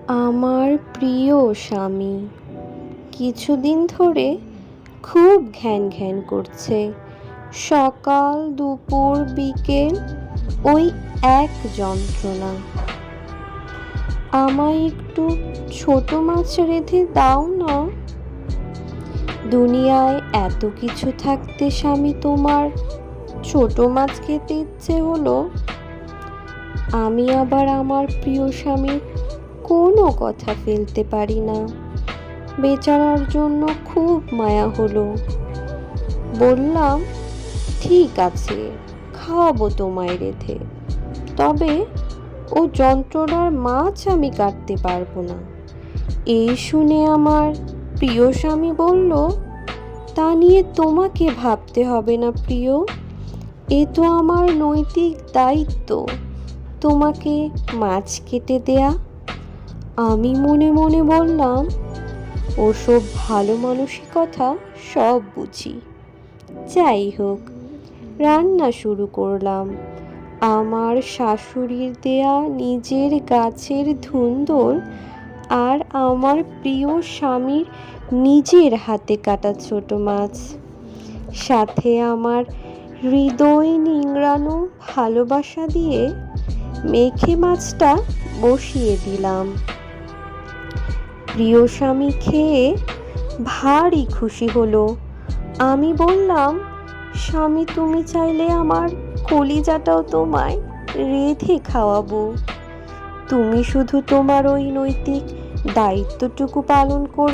আমার প্রিয় স্বামী কিছুদিন ধরে খুব ঘ্যান ঘ্যান করছে। সকাল দুপুর বিকেল ওই এক যন্ত্রণা। আমায় একটু ছোট মাছ রেঁধে দাও না। দুনিয়ায় এত কিছু থাকতে স্বামী তোমার ছোট মাছ খেতে ইচ্ছে হলো। আমি আবার আমার প্রিয় স্বামীর কোনো কথা ফেলতে পারি না। বেচারার জন্য খুব মায়া হলো। বললাম, ঠিক আছে, খাওয়াবো তোমায় রেঁধে, তবে ও যন্ত্রণার মাছ আমি কাটতে পারবো না। এই শুনে আমার প্রিয় স্বামী বলল, তা নিয়ে তোমাকে ভাবতে হবে না প্রিয়, এ তো আমার নৈতিক দায়িত্ব তোমাকে মাছ কেটে দেয়া। আমি মনে মনে বললাম, ওসব ভালো মানসিকতা সব বুঝি। যাই হোক, রান্না শুরু করলাম। আমার শাশুড়ির দেয়া নিজের গাছের ধুন্দুল আর আমার প্রিয় স্বামীর নিজের হাতে কাটা ছোট মাছ, সাথে আমার হৃদয় নিংড়ানো ভালোবাসা দিয়ে মেখে মাছটা বসিয়ে দিলাম। প্রিয় স্বামী খেয়ে ভারী খুশি হলো। আমি বললাম, স্বামী তুমি চাইলে আমার কলিজাটাও তোমায় রেঁধে খাওয়াবো। তুমি শুধু তোমার ওই নৈতিক দায়িত্বটুকু পালন করবে।